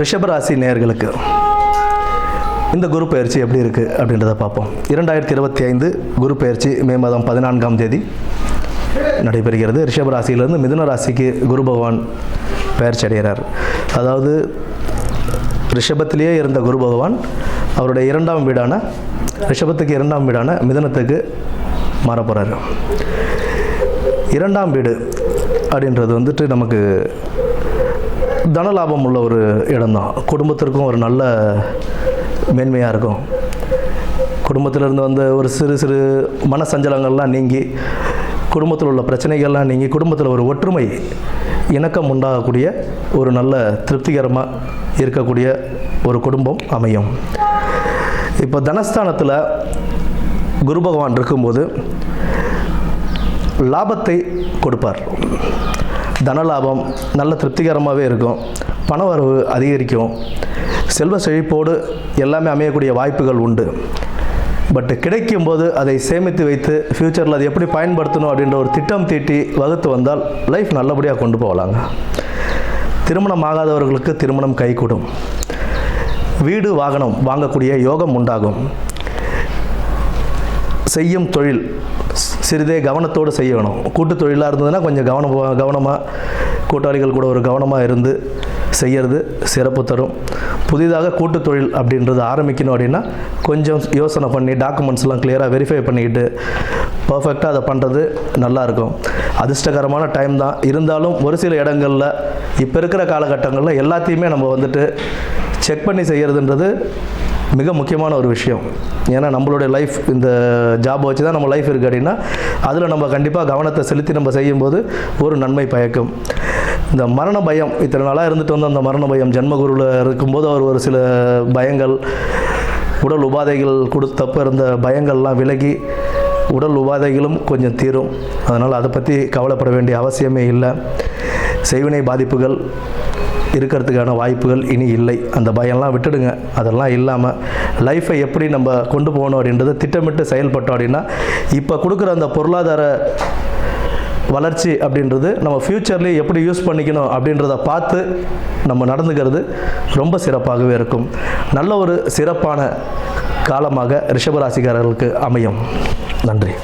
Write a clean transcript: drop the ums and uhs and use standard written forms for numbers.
ரிஷபராசி நேயர்களுக்கு இந்த குரு பயிற்சி எப்படி இருக்குது அப்படின்றத பார்ப்போம். 2025 குரு பயிற்சி மே மாதம் 14ஆம் தேதி நடைபெறுகிறது. ரிஷபராசியிலிருந்து மிதுன ராசிக்கு குரு பகவான் பயிற்சி அடைகிறார். அதாவது ரிஷபத்திலேயே இருந்த குரு பகவான் அவருடைய இரண்டாம் வீடான ரிஷபத்துக்கு இரண்டாம் வீடான மிதுனத்துக்கு மாற போகிறார். இரண்டாம் வீடு அப்படின்றது வந்துட்டு நமக்கு தனலாபம் உள்ள ஒரு இடம்தான். குடும்பத்திற்கும் ஒரு நல்ல மேன்மையாக இருக்கும். குடும்பத்திலிருந்து வந்த ஒரு சிறு சிறு மனசஞ்சலங்கள்லாம் நீங்கி, குடும்பத்தில் உள்ள பிரச்சனைகள்லாம் நீங்கி, குடும்பத்தில் ஒரு ஒற்றுமை இணக்கம் உண்டாகக்கூடிய ஒரு நல்ல திருப்திகரமாக இருக்கக்கூடிய ஒரு குடும்பம் அமையும். இப்போ தனஸ்தானத்தில் குரு பகவான் இருக்கும்போது லாபத்தை கொடுப்பார். தனலாபம் நல்ல திருப்திகரமாகவே இருக்கும். பண வரவு அதிகரிக்கும். செல்வ செழிப்போடு எல்லாமே அமையக்கூடிய வாய்ப்புகள் உண்டு. பட் கிடைக்கும்போது அதை சேமித்து வைத்து ஃப்யூச்சரில் அதை எப்படி பயன்படுத்தணும் அப்படின்ற ஒரு திட்டம் தீட்டி வகுத்து வந்தால் லைஃப் நல்லபடியாக கொண்டு போகலாங்க. திருமணம் ஆகாதவர்களுக்கு திருமணம் கைகூடும். வீடு வாகனம் வாங்கக்கூடிய யோகம் உண்டாகும். செய்யும் தொழில் சிறிதே கவனத்தோடு செய்யணும். கூட்டு தொழிலாக இருந்ததுன்னா கொஞ்சம் கவனமாக கூட்டாளிகள் கூட ஒரு கவனமாக இருந்து செய்கிறது சிறப்பு தரும். புதிதாக கூட்டு தொழில் அப்படின்றது ஆரம்பிக்கணும் அப்படின்னா கொஞ்சம் யோசனை பண்ணி டாக்குமெண்ட்ஸ்லாம் கிளியராக வெரிஃபை பண்ணிக்கிட்டு பர்ஃபெக்டாக அதை பண்ணுறது நல்லாயிருக்கும். அதிர்ஷ்டகரமான டைம் தான். இருந்தாலும் ஒரு சில இடங்களில் இப்போ இருக்கிற காலகட்டங்களில் எல்லாத்தையுமே நம்ம வந்துட்டு செக் பண்ணி செய்கிறதுன்றது மிக முக்கியமான ஒரு விஷயம். ஏன்னா நம்மளுடைய லைஃப் இந்த ஜாப் வச்சு தான் நம்ம லைஃப் இருக்குது அப்படின்னா அதில் நம்ம கண்டிப்பாக கவனத்தை செலுத்தி நம்ம செய்யும்போது ஒரு நன்மை பயக்கும். இந்த மரண பயம் இத்தனை நாளாக இருந்துட்டு வந்து அந்த மரண பயம் ஜென்மகுருவில் இருக்கும்போது அவர் ஒரு சில பயங்கள், உடல் உபாதைகள் கொடுத்தப்போ இருந்த பயங்கள்லாம் விலகி உடல் உபாதைகளும் கொஞ்சம் தீரும். அதனால் அதை பற்றி கவலைப்பட வேண்டிய அவசியமே இல்லை. செய்வினை பாதிப்புகள் இருக்கிறதுக்கான வாய்ப்புகள் இனி இல்லை. அந்த பயம்லாம் விட்டுடுங்க. அதெல்லாம் இல்லாமல் லைஃப்பை எப்படி நம்ம கொண்டு போகணும் அப்படின்றத திட்டமிட்டு செயல்பட்டோம் அப்படின்னா இப்போ கொடுக்குற அந்த பொருளாதார வளர்ச்சி அப்படின்றது நம்ம ஃப்யூச்சர்லேயே எப்படி யூஸ் பண்ணிக்கணும் அப்படின்றத பார்த்து நம்ம நடந்துக்கிறது ரொம்ப சிறப்பாகவே இருக்கும். நல்ல ஒரு சிறப்பான காலமாக ரிஷபராசிக்காரர்களுக்கு அமையும். நன்றி.